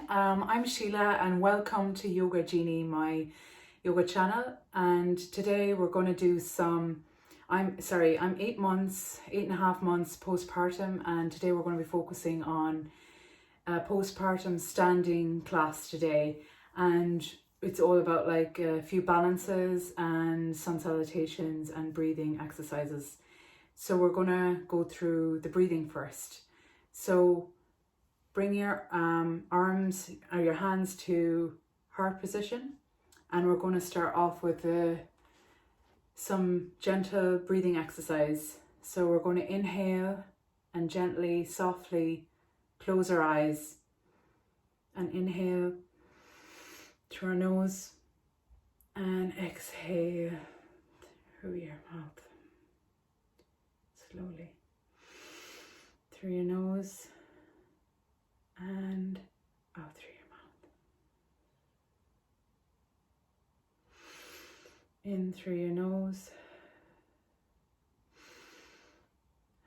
I'm Sheila and welcome to Yoga Genie, my yoga channel. And today we're going to do I'm 8.5 months postpartum, and today we're going to be focusing on postpartum standing class today. And it's all about like a few balances and sun salutations and breathing exercises. So we're going to go through the breathing first. So bring your arms or your hands to heart position, and we're going to start off with some gentle breathing exercise. So we're going to inhale and gently, softly close our eyes and inhale through our nose and exhale through your mouth. Slowly through your nose and out through your mouth. In through your nose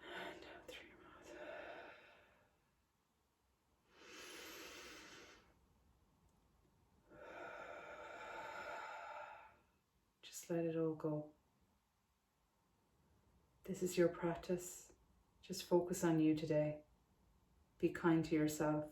and out through your mouth. Just let it all go. This is your practice. Just focus on you today. Be kind to yourself.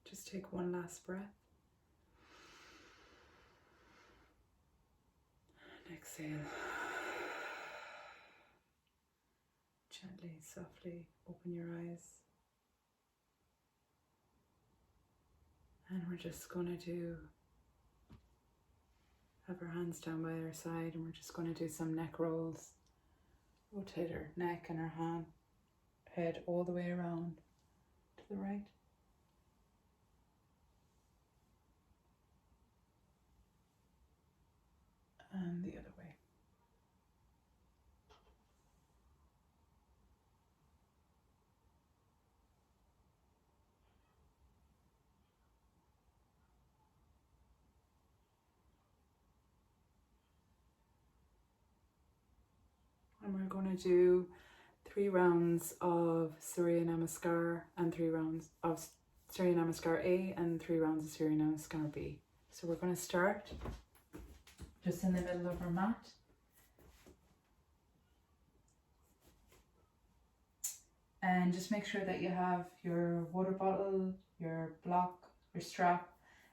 Just take one last breath. And exhale. Gently, softly open your eyes. And we're just going to have our hands down by our side, and we're just going to do some neck rolls. Rotate our neck and our head all the way around to the right. And the other way. And we're going to do 3 rounds of surya namaskar and 3 rounds of surya namaskar A and 3 rounds of surya namaskar B. So we're going to start just in the middle of our mat. And just make sure that you have your water bottle, your block, your strap,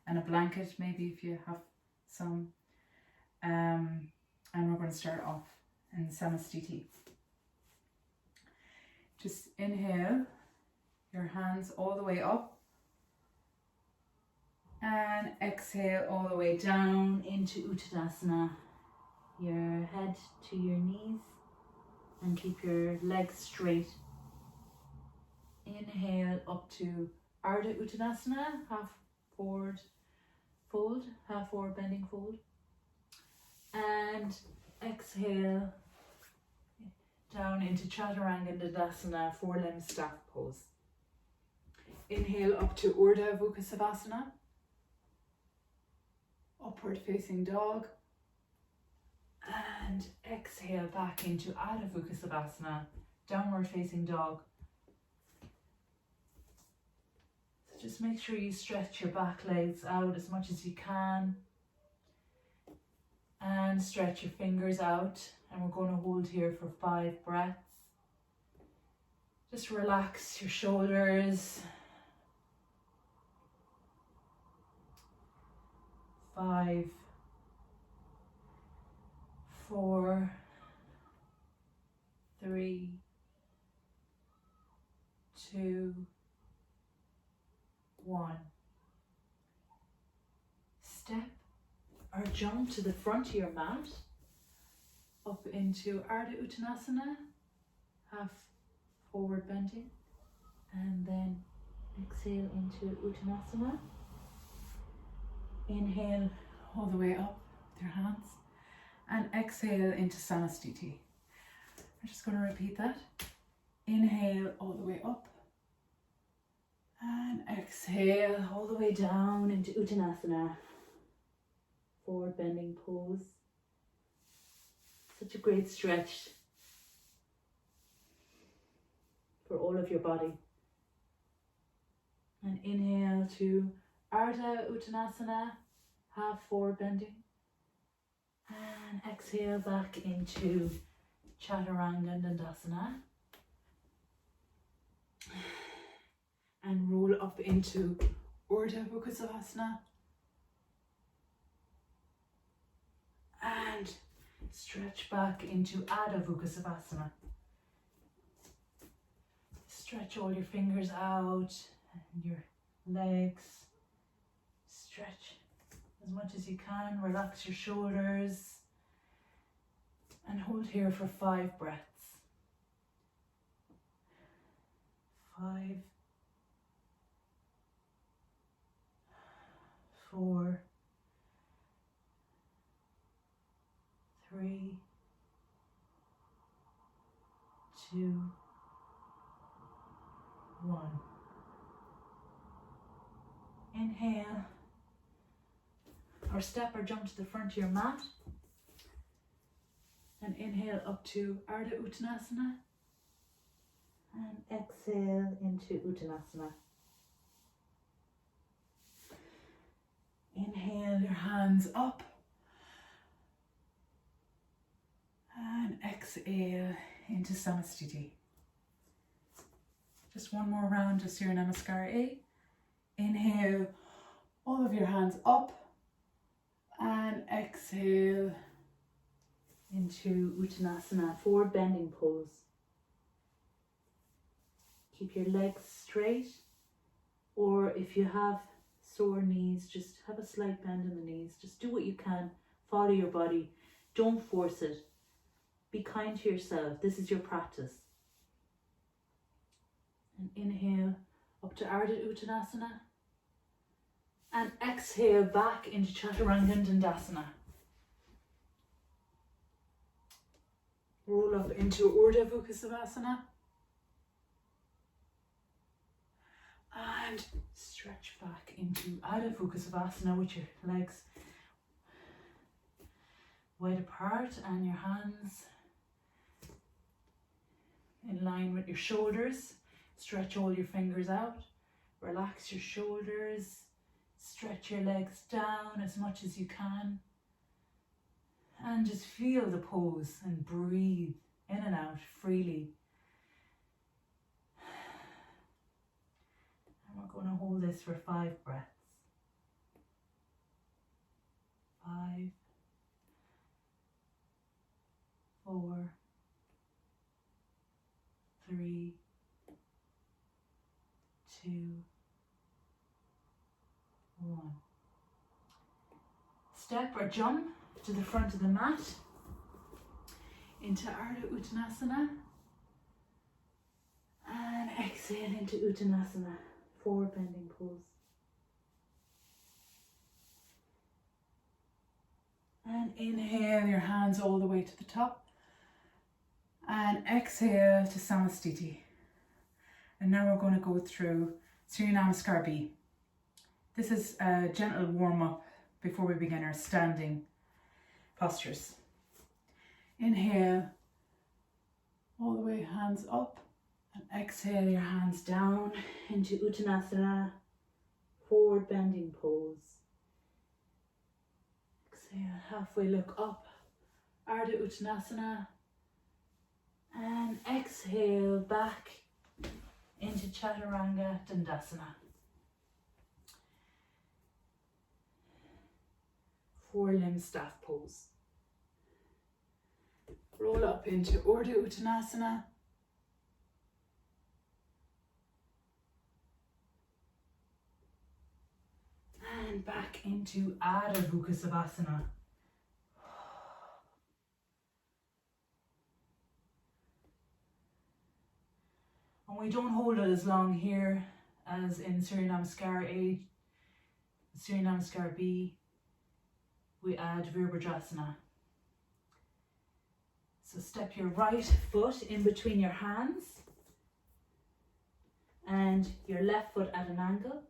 and a blanket, maybe if you have some. And we're going to start off in Samasthiti. Just inhale your hands all the way up and exhale all the way down into Uttanasana. Your head to your knees and keep your legs straight. Inhale up to Ardha Uttanasana, half forward fold, half forward bending fold. And exhale down into Chaturanga, 4-limb staff pose. Inhale up to Urdhva Savasana, upward facing dog. And exhale back into Adha Savasana, downward facing dog. So just make sure you stretch your back legs out as much as you can. And stretch your fingers out. And we're going to hold here for 5 breaths. Just relax your shoulders. 5, 4, 3, 2, 1. Step or jump to the front of your mat, up into Ardha Uttanasana, half forward bending, and then exhale into Uttanasana. Inhale all the way up with your hands, and exhale into Samasthiti. We're just going to repeat that. Inhale all the way up, and exhale all the way down into Uttanasana. Forward bending pose. Such a great stretch for all of your body. And inhale to Ardha Uttanasana, half forward bending. And exhale back into Chaturanga. And roll up into Urdhva Savasana. And stretch back into Adha Savasana. Stretch all your fingers out and your legs. Stretch as much as you can. Relax your shoulders. And hold here for 5 breaths. 5, 4, 3, 2, 1. Inhale or step or jump to the front of your mat, and inhale up to Ardha Uttanasana, and exhale into Uttanasana. Inhale your hands up, and exhale into Samasthiti. Just one more round to surya namaskar. Inhale all of your hands up, and exhale into Uttanasana, forward bending pose. Keep your legs straight, or if you have sore knees, just have a slight bend in the knees. Just do what you can, follow your body, don't force it. Be kind to yourself. This is your practice. And inhale up to Ardha Uttanasana, and exhale back into Chaturanga. Roll up into Urdhva Savasana, and stretch back into Adha Savasana with your legs wide apart and your hands in line with your shoulders. Stretch all your fingers out, relax your shoulders, stretch your legs down as much as you can, and just feel the pose and breathe in and out freely. we're going to hold this for 5 breaths. 5, 4, 3, 2, 1. Step or jump to the front of the mat into Ardha Uttanasana and exhale into Uttanasana, forward bending pose. And inhale your hands all the way to the top and exhale to Samastiti. And now we're going to go through Surya Namaskar B. This is a gentle warm up before we begin our standing postures. Inhale all the way, hands up, and exhale your hands down into Uttanasana, forward bending pose. Exhale, halfway look up, Ardha Uttanasana, and exhale back into Chaturanga Dandasana. 4-limb staff pose. Roll up into Ardha Uttanasana. And back into Ardha Vrksasana. And we don't hold it as long here as in Surya Namaskar A, Surya Namaskar B. We add Viparita. So step your right foot in between your hands and your left foot at an angle.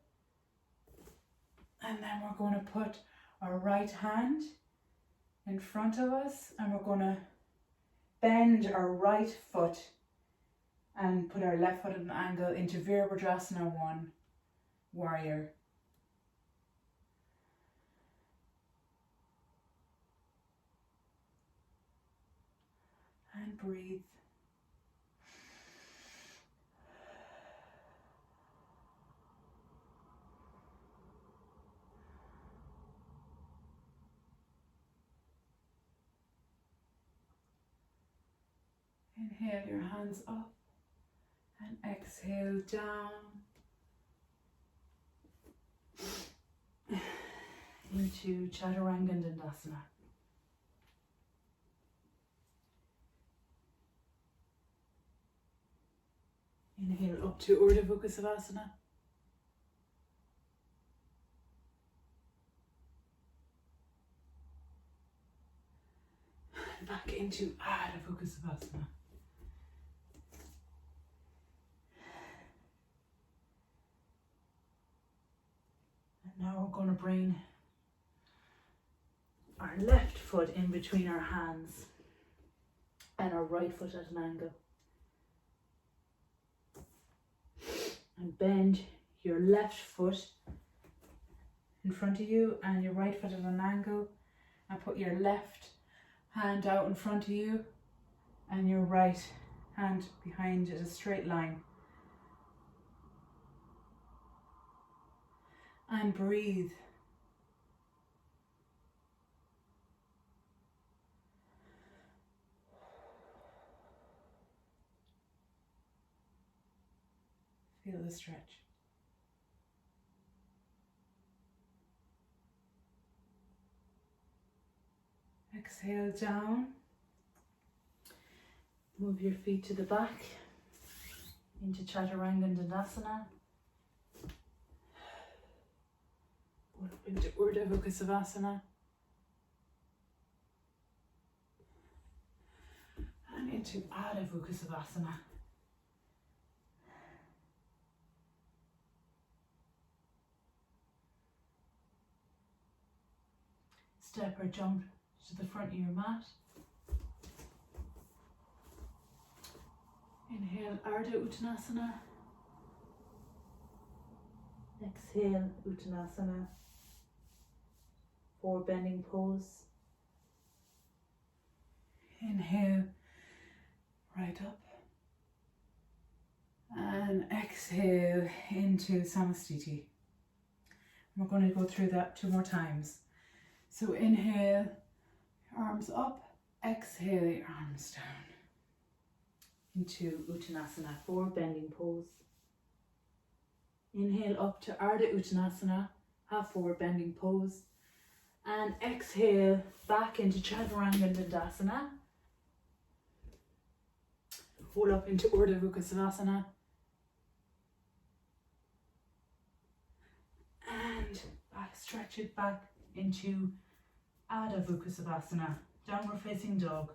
And then we're going to put our right hand in front of us and we're going to bend our right foot and put our left foot at an angle into Virabhadrasana 1, warrior. And breathe. Inhale your hands up and exhale down into Chaturanga Dandasana. Inhale up to Ardha Vrksasana. And back into Ardha Vrksasana. And now we're going to bring our left foot in between our hands and our right foot at an angle. And bend your left foot in front of you and your right foot at an angle, and put your left hand out in front of you and your right hand behind it, a straight line. And breathe. Feel the stretch. Exhale down. Move your feet to the back into Chaturanga Dandasana. Go up into Ardha Vrksasana. And into Ardha Vrksasana. Step or jump to the front of your mat. Inhale Ardha Uttanasana. Exhale Uttanasana. Forward bending pose. Inhale right up. And exhale into Samastiti. We're going to go through that 2 more times. So inhale, arms up, exhale, your arms down. Into Uttanasana, forward bending pose. Inhale up to Ardha Uttanasana, half forward bending pose. And exhale back into Chaturanga. Roll up into Urdhva vrksasana. And back, stretch it back into Adha vrksasana, downward facing dog.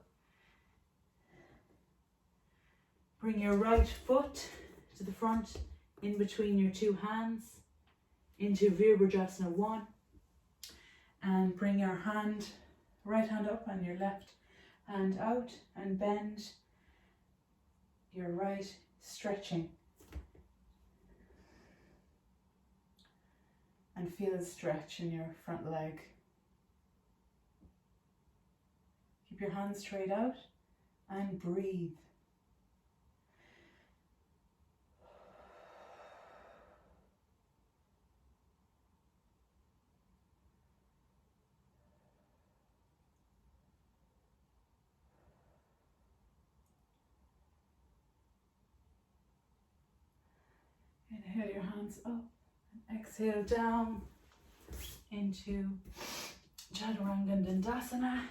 Bring your right foot to the front, in between your 2 hands, into Viparita 1. And bring your right hand up and your left hand out, and bend your right, stretching. And feel the stretch in your front leg. Keep your hands straight out and breathe. Inhale your hands up and exhale down into Chaturanga.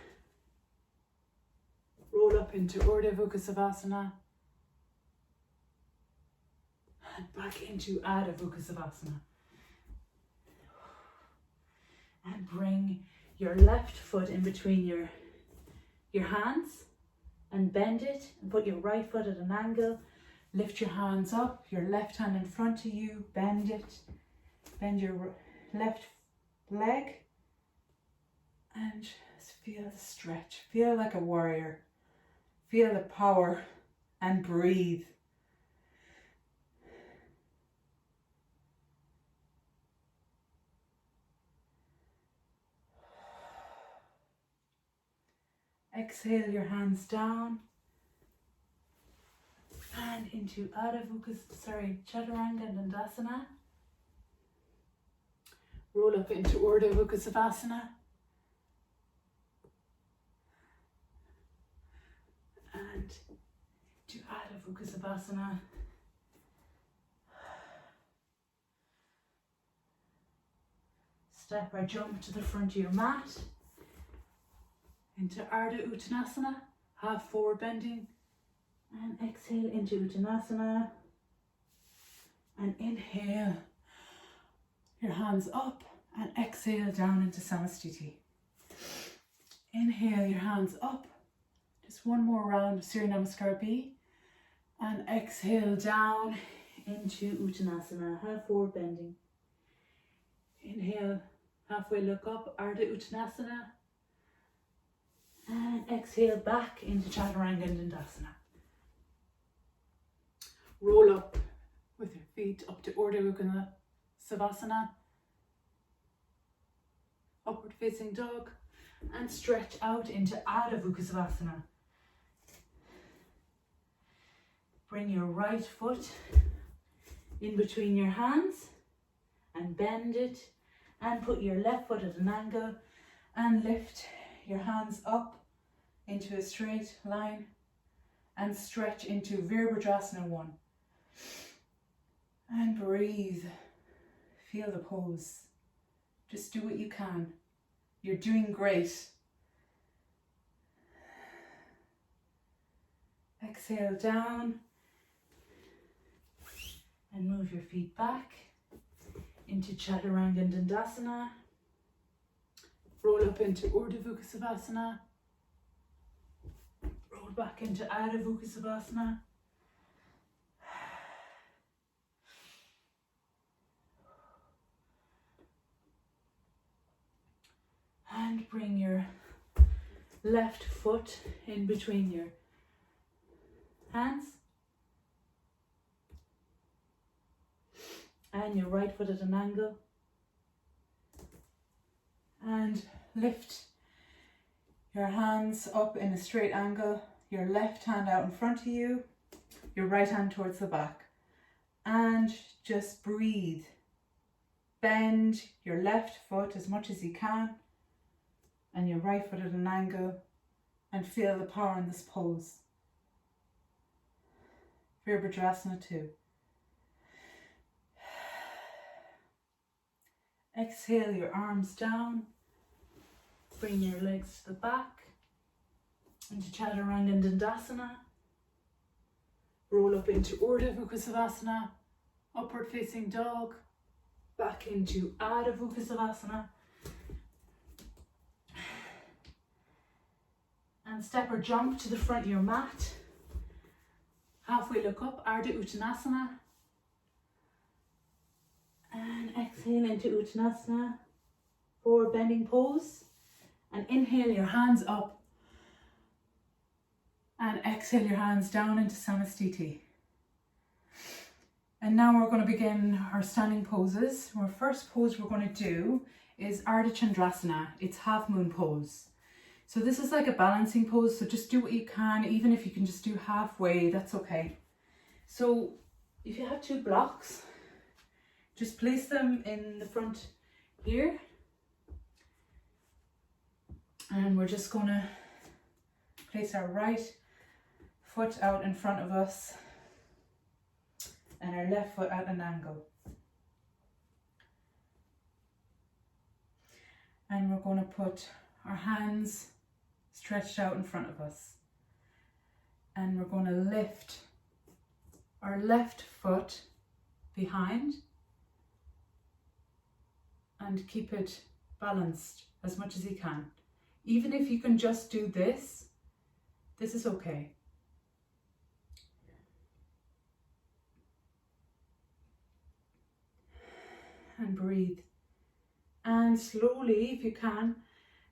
Roll up into Urdhva vrksasana and back into Adha vrksasana. And bring your left foot in between your hands and bend it, and put your right foot at an angle. Lift your hands up, your left hand in front of you, bend it, bend your left leg, and just feel the stretch. Feel like a warrior. Feel the power and breathe. Exhale your hands down and into Chaturanga. Roll up into Urdhva vrksasana. And to Adha vrksasana. Step or jump to the front of your mat. Into Ardha Uttanasana, half forward bending. And exhale into Uttanasana. And inhale your hands up and exhale down into Samastiti. Inhale your hands up. Just 1 more round of Surya Namaskar B. And exhale down into Uttanasana, half forward bending. Inhale, halfway look up, Ardha Uttanasana. And exhale back into Chaturanga. Roll up with your feet up to Urdhva savasana, upward facing dog, and stretch out into Adha vrksasana. Bring your right foot in between your hands and bend it, and put your left foot at an angle and lift your hands up into a straight line and stretch into Viparita 1. And breathe. Feel the pose. Just do what you can. You're doing great. Exhale down and move your feet back into Chaturanga. Roll up into Urdhva vrksasana. Roll back into Adha vrksasana. And bring your left foot in between your hands. And your right foot at an angle. And lift your hands up in a straight angle. Your left hand out in front of you. Your right hand towards the back. and just breathe. Bend your left foot as much as you can and your right foot at an angle, and feel the power in this pose. Virabhadrasana 2. Exhale your arms down. Bring your legs to the back into chaturanga and dandasana. Roll up into ardha vrksasana, upward facing dog. Back into ardha vrksasana. And step or jump to the front of your mat. Halfway look up, ardha and exhale into uttanasana, forward bending pose. And inhale your hands up. And exhale your hands down into samastiti. And now we're going to begin our standing poses. Our first pose we're going to do is ardha chandrasana. It's half moon pose. So this is like a balancing pose, so just do what you can. Even if you can just do halfway, that's okay. So if you have 2 blocks, just place them in the front here. And we're just going to place our right foot out in front of us and our left foot at an angle. And we're going to put our hands stretched out in front of us. And we're going to lift our left foot behind and keep it balanced as much as you can. Even if you can just do this is okay. And breathe. And slowly, if you can,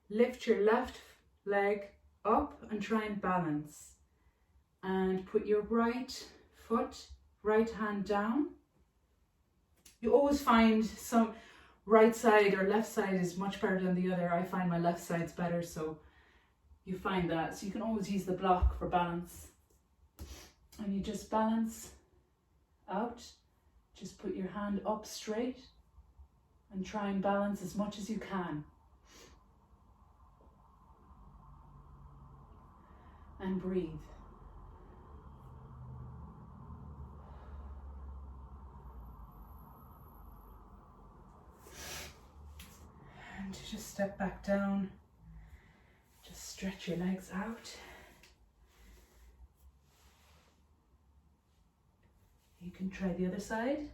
lift your left leg up and try and balance. And put your right foot, right hand down. You always find some right side or left side is much better than the other. I find my left side's better, so you find that. So you can always use the block for balance. And you just balance out. Just put your hand up straight and try and balance as much as you can. And breathe. And just step back down. Just stretch your legs out. You can try the other side.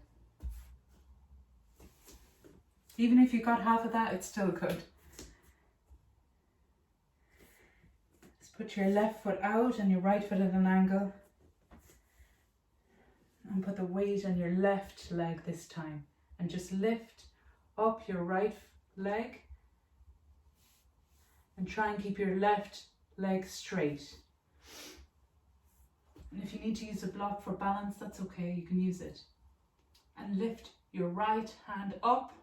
Even if you got half of that, it's still good. Just put your left foot out and your right foot at an angle. And put the weight on your left leg this time. And just lift up your right leg. And try and keep your left leg straight. And if you need to use a block for balance, that's okay, you can use it. And lift your right hand up.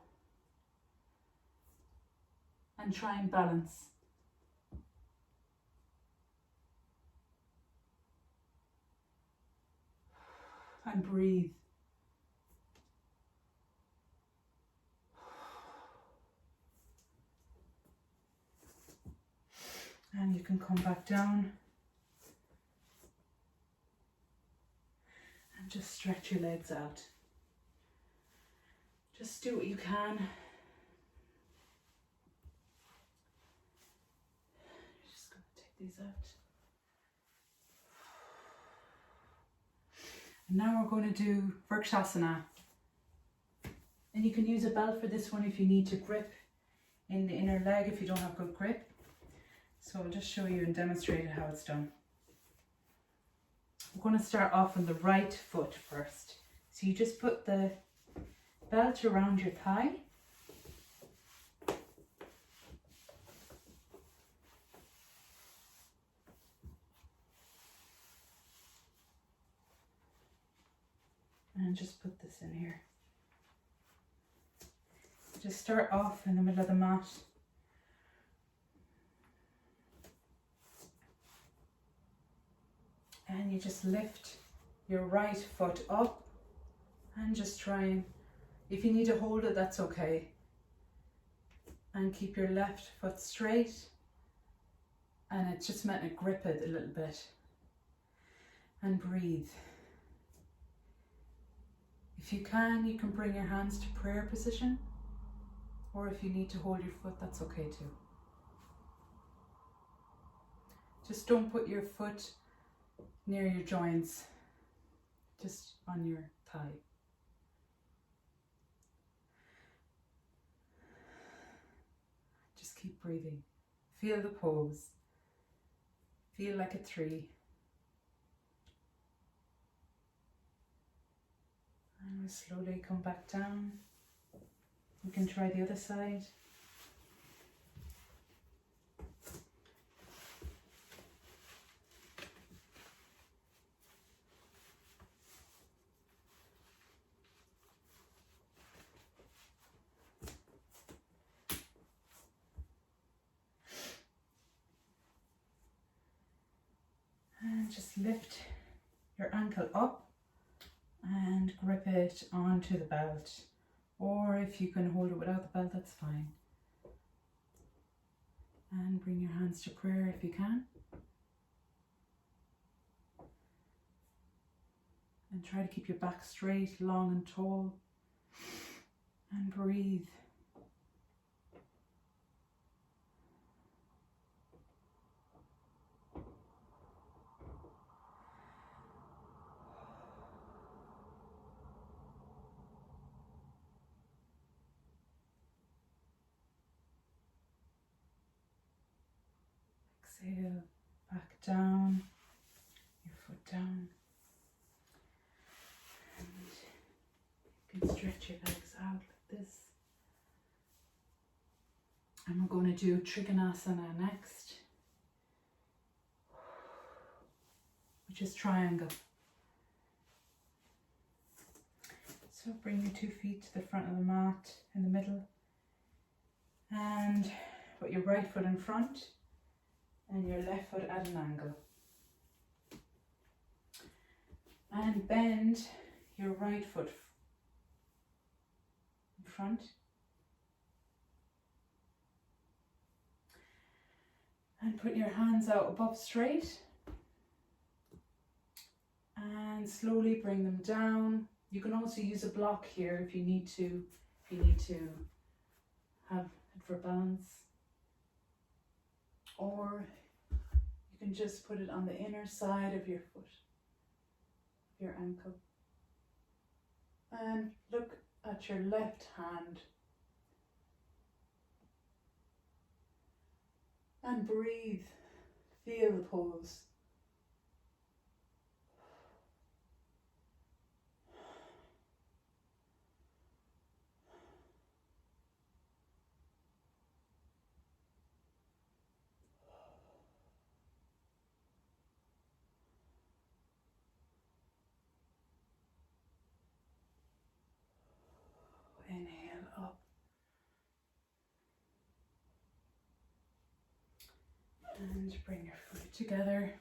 And try and balance. And breathe. And you can come back down. And just stretch your legs out. Just do what you can. Just going to take these out. And now we're going to do vrksasana. And you can use a belt for this one if you need to grip in the inner leg if you don't have good grip. So I'll just show you and demonstrate how it's done. We're going to start off on the right foot first. So you just put the belt around your thigh. And just put this in here. Just start off in the middle of the mat. And you just lift your right foot up And just try and, if you need to hold it, that's okay. And keep your left foot straight. And it's just meant to grip it a little bit. And breathe. If you can bring your hands to prayer position. Or if you need to hold your foot, that's okay too. Just don't put your foot near your joints, just on your thigh. Just keep breathing. Feel the pose. Feel like a 3. And we'll slowly come back down. You can try the other side. And just lift your ankle up and grip it onto the belt. Or if you can hold it without the belt, that's fine. And bring your hands to prayer if you can. And try to keep your back straight, long and tall. And breathe. Exhale, back down, your foot down. And you can stretch your legs out like this. And we're going to do trikonasana next, which is triangle. So bring your 2 feet to the front of the mat in the middle. And put your right foot in front. And your left foot at an angle. And bend your right foot in front. And put your hands out above straight. And slowly bring them down. You can also use a block here if you need to have it for balance. Or you can just put it on the inner side of your foot, your ankle. And look at your left hand. And breathe. Feel the pose. Inhale up. And bring your foot together.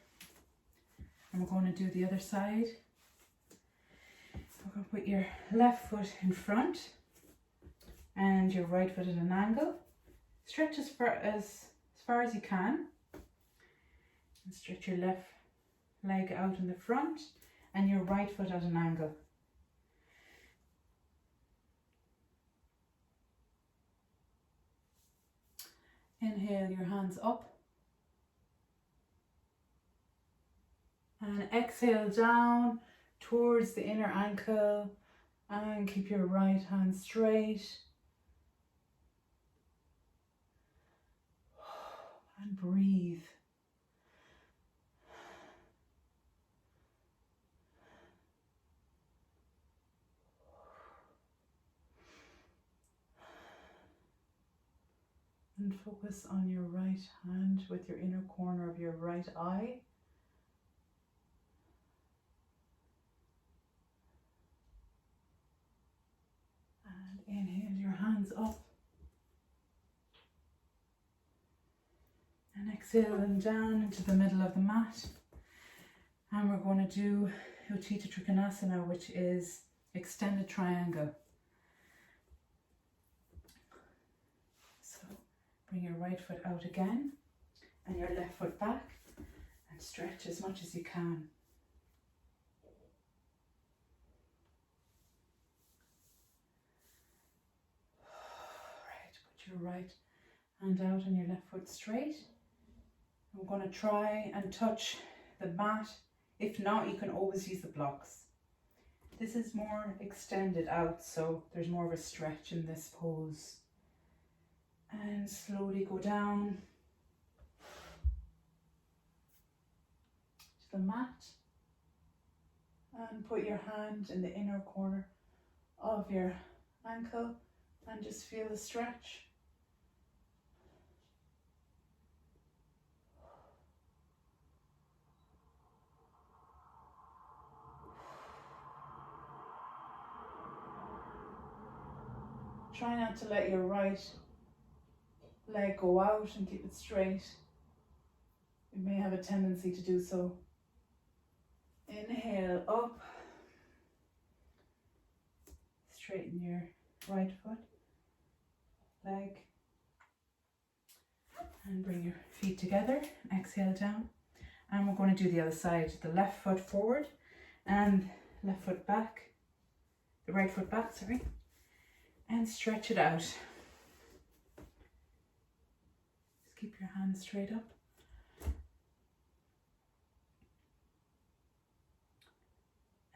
And we're going to do the other side. We're going to put your left foot in front and your right foot at an angle. Stretch as far as you can. And stretch your left leg out in the front and your right foot at an angle. Inhale your hands up. And exhale down towards the inner ankle and keep your right hand straight. And breathe. And focus on your right hand with your inner corner of your right eye. And inhale your hands up. And exhale them down into the middle of the mat. And we're going to do Utthita Trikonasana, which is extended triangle. So bring your right foot out again and your left foot back and stretch as much as you can. Right, put your right hand out and your left foot straight. I'm going to try and touch the mat. If not, you can always use the blocks. This is more extended out, so there's more of a stretch in this pose. And slowly go down to the mat and put your hand in the inner corner of your ankle and just feel the stretch. Try not to let your right leg go out and keep it straight. You may have a tendency to do so. Inhale up. Straighten your right foot, leg, and bring your feet together. Exhale down. And we're going to do the other side. The left foot forward and left foot back. The right foot back, sorry. And stretch it out. Just keep your hands straight up.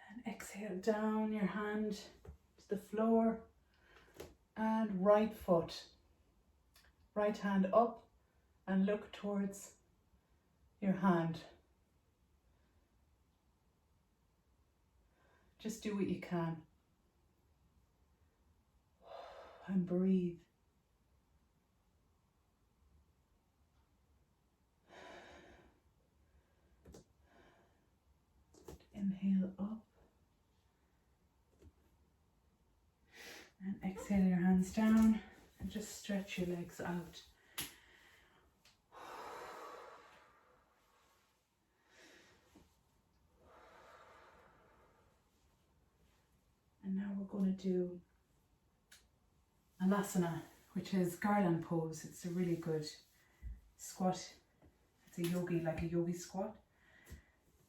And exhale down your hand to the floor. And right foot. Right hand up and look towards your hand. Just do what you can. And breathe. Inhale up. And exhale your hands down and just stretch your legs out. And now we're going to do malasana, which is garland pose. It's a really good squat. It's a yogi, like a yogi squat.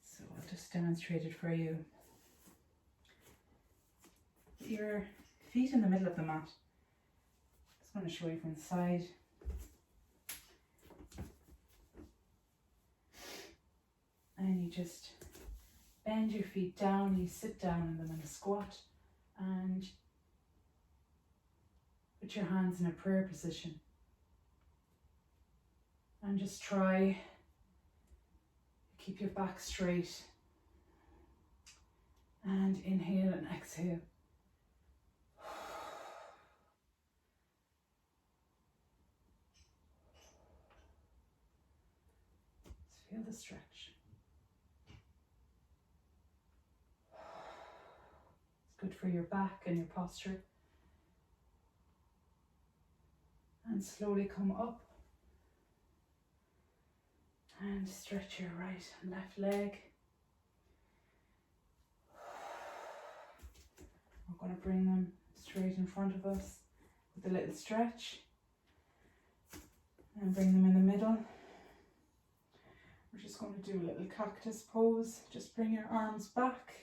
So I'll just demonstrate it for you. Your feet in the middle of the mat. Just going to show you from the side. And you just bend your feet down, you sit down in them in a squat and put your hands in a prayer position. And just try to keep your back straight. And inhale and exhale. Just feel the stretch. It's good for your back and your posture. And slowly come up and stretch your right and left leg. We're going to bring them straight in front of us with a little stretch and bring them in the middle. We're just going to do a little cactus pose. Just bring your arms back.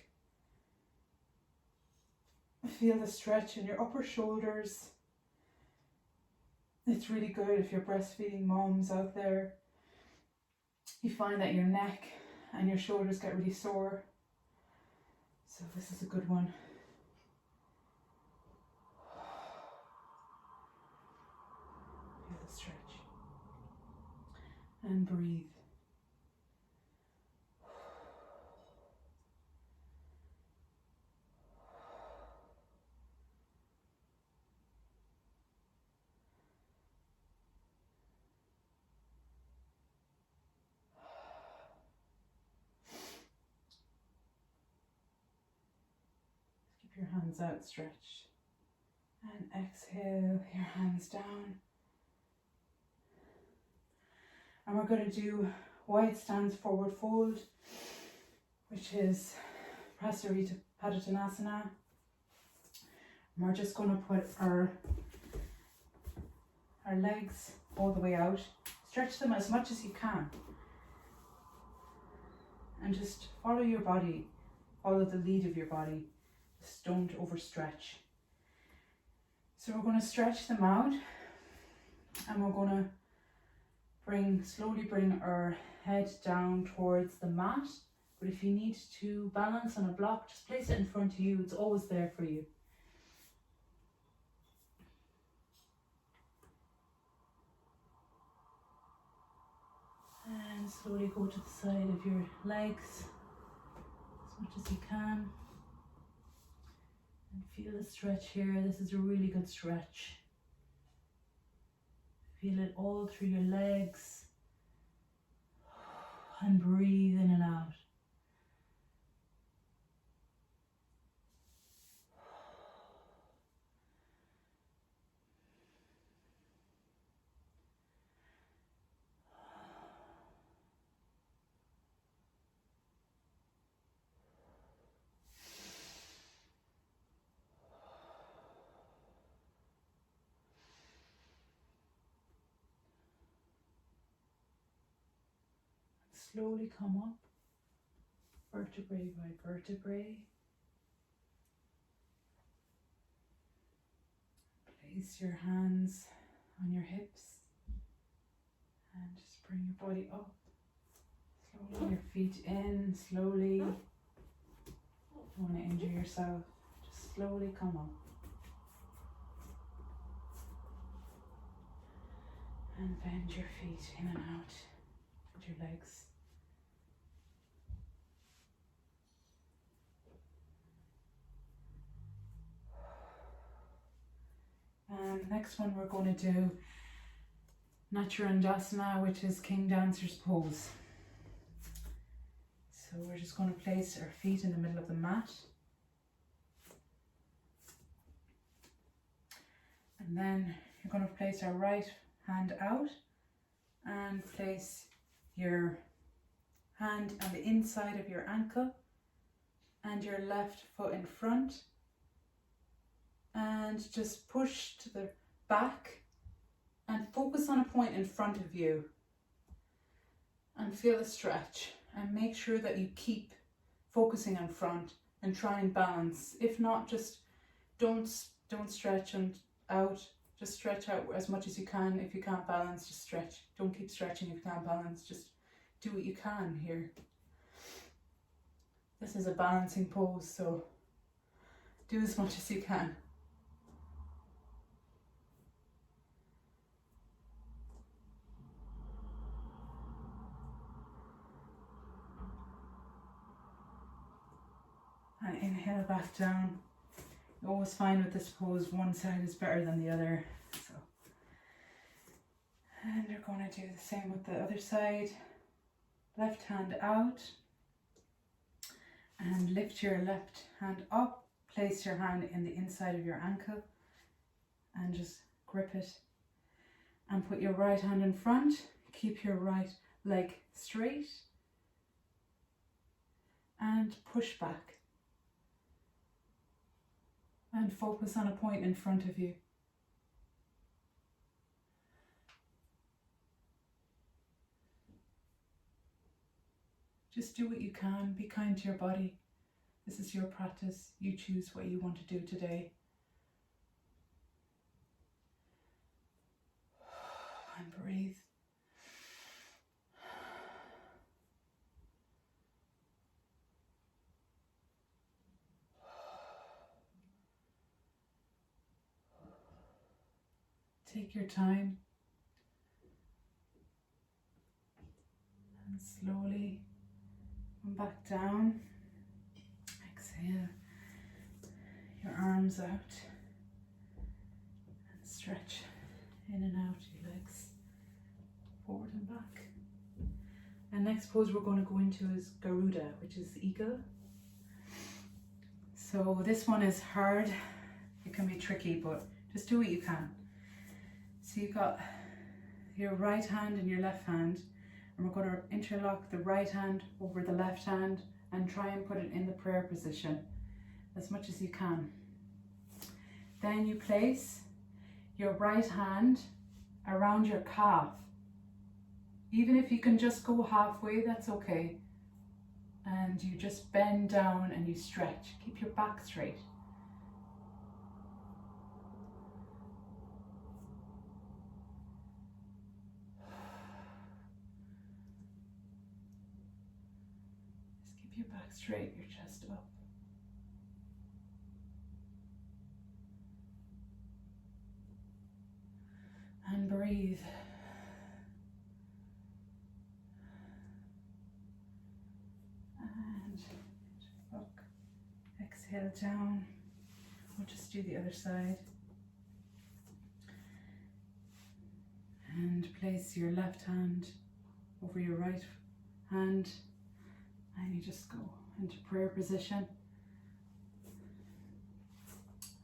Feel the stretch in your upper shoulders. It's really good if you're breastfeeding moms out there. You find that your neck and your shoulders get really sore. So this is a good one. Feel the stretch. And breathe. Your hands outstretched and exhale your hands down. And we're going to do wide stance forward fold, which is prasarittha padottanasana. We're just going to put our legs all the way out. Stretch them as much as you can. And just follow your body, follow the lead of your body. Just don't overstretch. So we're going to stretch them out, and we're going to slowly bring our head down towards the mat. But if you need to balance on a block, just place it in front of you. It's always there for you. And slowly go to the side of your legs as much as you can. And feel the stretch here. This is a really good stretch. Feel it all through your legs. And breathe in and out. Slowly come up, vertebrae by vertebrae. Place your hands on your hips and just bring your body up. Slowly your feet in, slowly. Don't want to injure yourself. Just slowly come up. And bend your feet in and out with your legs. And next one we're going to do Naturajasana, which is King Dancer's pose. So we're just going to place our feet in the middle of the mat. And then you're going to place our right hand out and place your hand on the inside of your ankle and your left foot in front. And just push to the back and focus on a point in front of you and feel a stretch, and make sure that you keep focusing on front and try and balance. If not, just don't stretch and out. Just stretch out as much as you can. If you can't balance, just stretch. Don't keep stretching if you can't balance. Just do what you can here. This is a balancing pose, so do as much as you can. And inhale back down. You always find with this pose, one side is better than the other. So, and you're going to do the same with the other side. Left hand out. And lift your left hand up. Place your hand in the inside of your ankle. And just grip it. And put your right hand in front. Keep your right leg straight. And push back. And focus on a point in front of you. Just do what you can. Be kind to your body. This is your practice. You choose what you want to do today. And breathe. Take your time and slowly come back down. Exhale your arms out and stretch in and out your legs, forward and back. And next pose we're going to go into is Garuda, which is eagle. So this one is hard. It can be tricky, but just do what you can. So you've got your right hand and your left hand, and we're going to interlock the right hand over the left hand and try and put it in the prayer position as much as you can. Then you place your right hand around your calf. Even if you can just go halfway, that's okay. And you just bend down and you stretch. Keep your back straight. Just keep your back straight, your chest up. And breathe. And look, exhale down. We'll just do the other side. And place your left hand over your right hand. And you just go into prayer position.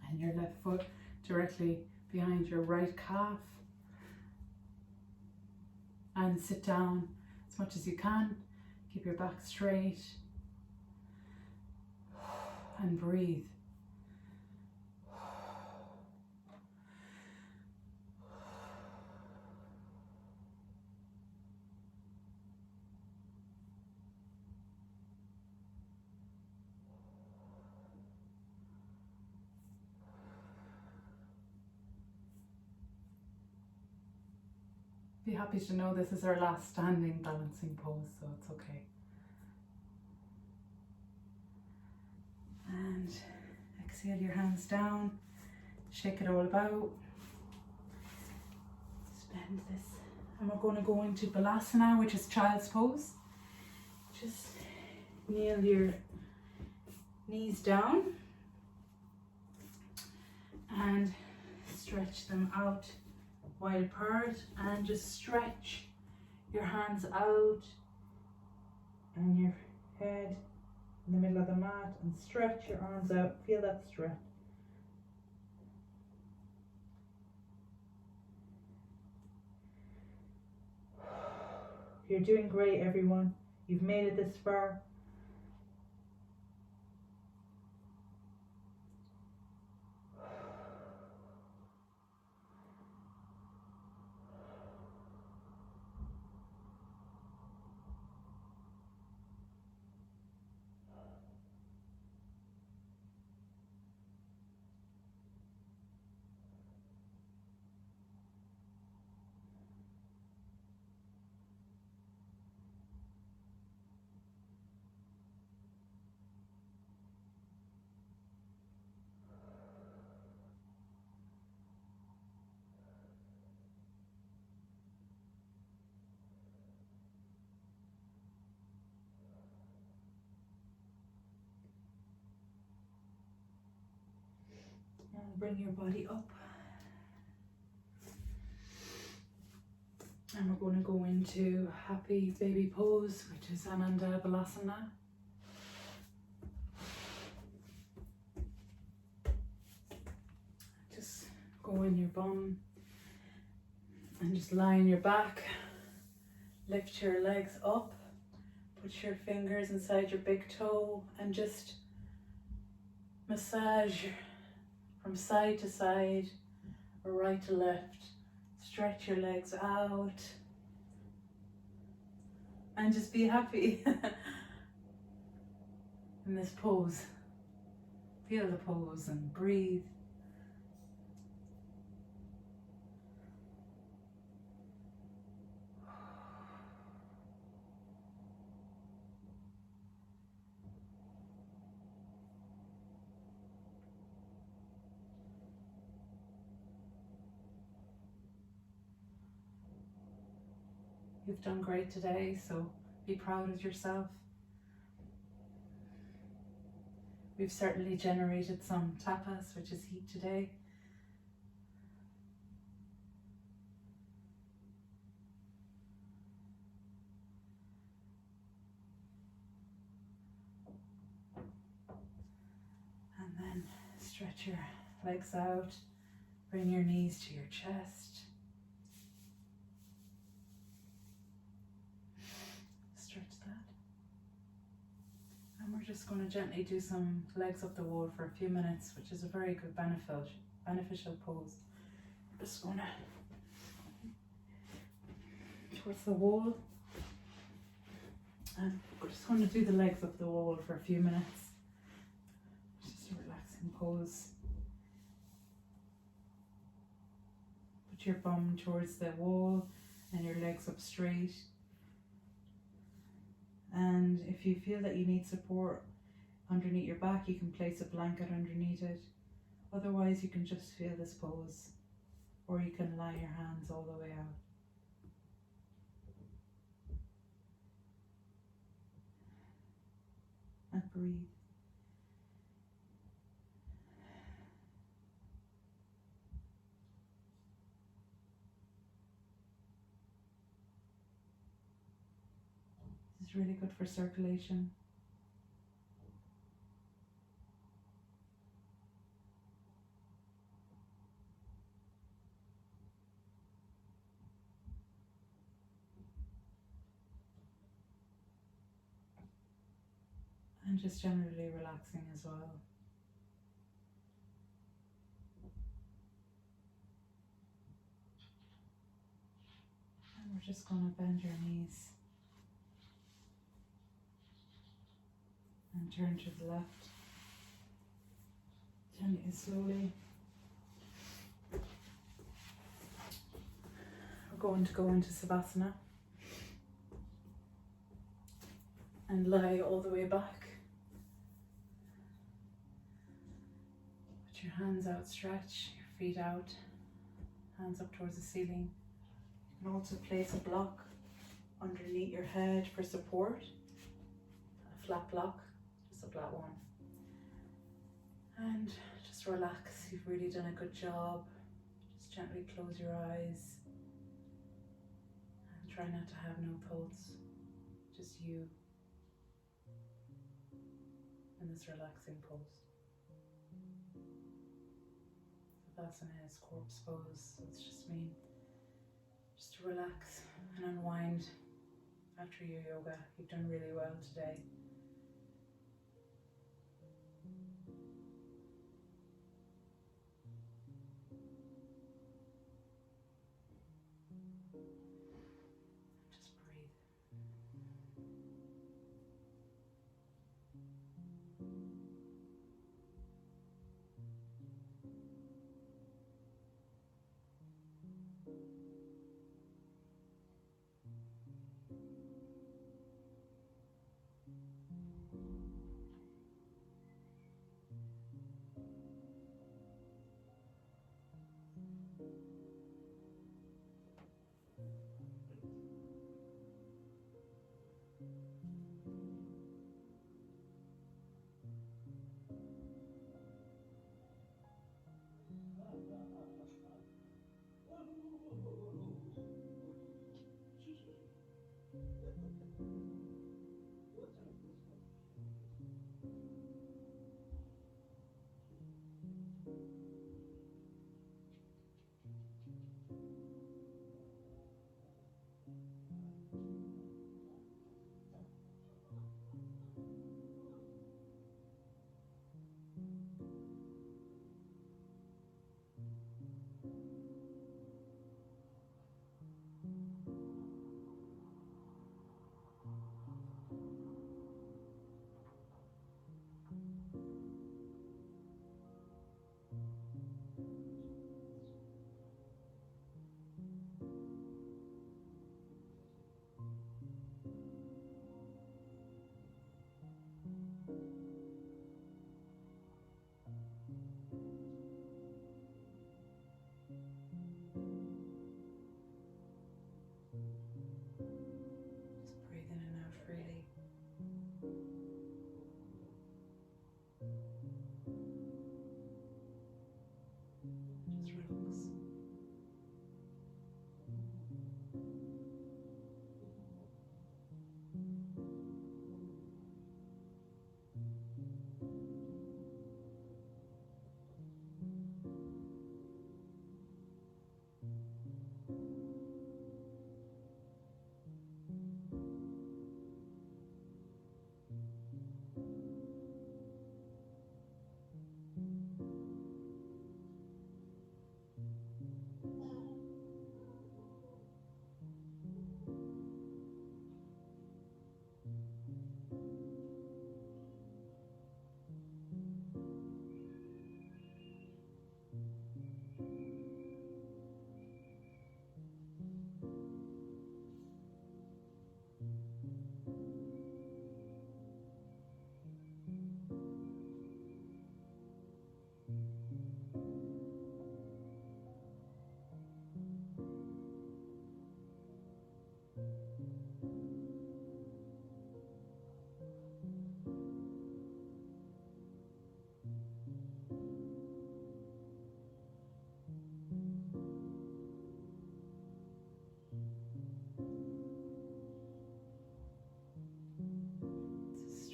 And your left foot directly behind your right calf. And sit down as much as you can. Keep your back straight. And breathe. Be happy to know this is our last standing balancing pose, so it's okay. And exhale your hands down, shake it all about. Bend this. And we're going to go into Balasana, which is child's pose. Just kneel your knees down and stretch them out wide apart, and just stretch your hands out and your head in the middle of the mat, and stretch your arms out. Feel that stretch. You're doing great, everyone. You've made it this far. And bring your body up. And we're going to go into happy baby pose, which is Ananda Balasana. Just go in your bum and just lie on your back. Lift your legs up. Put your fingers inside your big toe and just massage from side to side or right to left. Stretch your legs out and just be happy in this pose. Feel the pose and breathe. You've done great today, so be proud of yourself. We've certainly generated some tapas, which is heat today. And then stretch your legs out, bring your knees to your chest. And we're just going to gently do some legs up the wall for a few minutes, which is a very good benefit beneficial pose. I'm just gonna towards the wall, and we're just going to do the legs up the wall for a few minutes. Just a relaxing pose. Put your bum towards the wall and your legs up straight. And if you feel that you need support underneath your back, you can place a blanket underneath it. Otherwise, you can just feel this pose, or you can lie your hands all the way out. And breathe. This is really good for circulation. And just generally relaxing as well. And we're just going to bend your knees and turn to the left. Gently, slowly. We're going to go into savasana and lie all the way back. Put your hands outstretched, your feet out, hands up towards the ceiling. You can also place a block underneath your head for support, a flat block, just a flat one. And just relax, you've really done a good job. Just gently close your eyes and try not to have no thoughts, just you in this relaxing pose. Balasana is corpse pose, so it's just mean just to relax and unwind after your yoga. You've done really well today. Just breathe.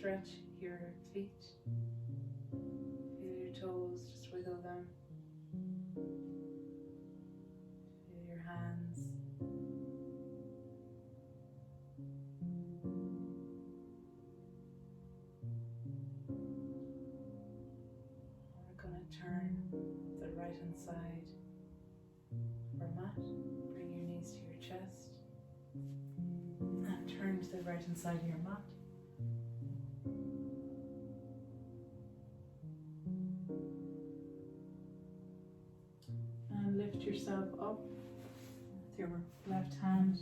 Stretch your feet, feel your toes, just wiggle them, feel your hands, we're going to turn the right hand side of our mat, bring your knees to your chest, and turn to the right hand side of your mat. Lift yourself up with your left hand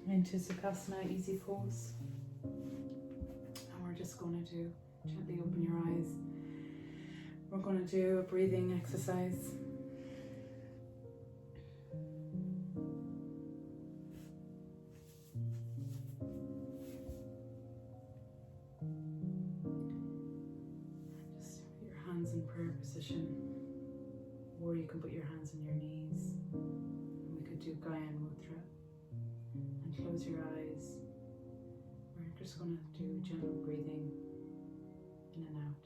into sukhasana, easy pose. And we're just going to gently open your eyes. We're going to do a breathing exercise. Just put your hands in prayer position. Or you can put your hands on your knees. And we could do Mudra. And close your eyes. We're just going to do gentle breathing in and out.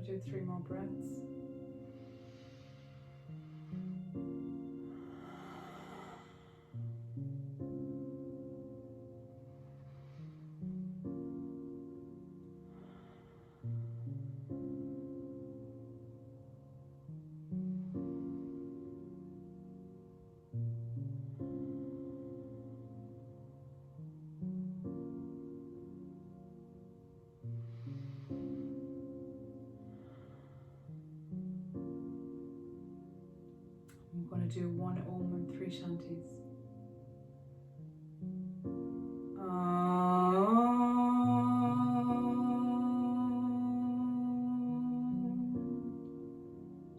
Do 3 more breaths. I'm going to do 1 Om and 3 Shantis.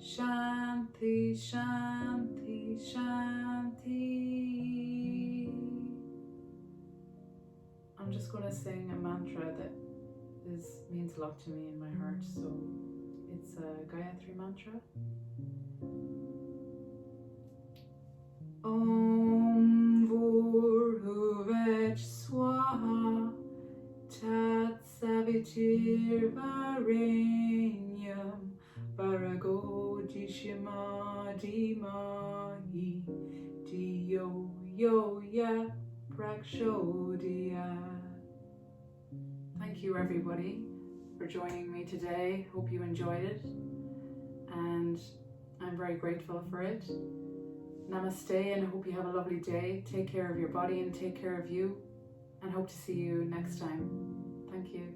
Shanti, Shanti, Shanti. I'm just going to sing a mantra that means a lot to me in my heart. So it's a Gayatri mantra. Om vrksasana tat savitir varenyam varago dishima dima Yoya Prakshodya. Thank you everybody for joining me today. Hope you enjoyed it and I'm very grateful for it. Namaste, and I hope you have a lovely day. Take care of your body and take care of you, and hope to see you next time. Thank you.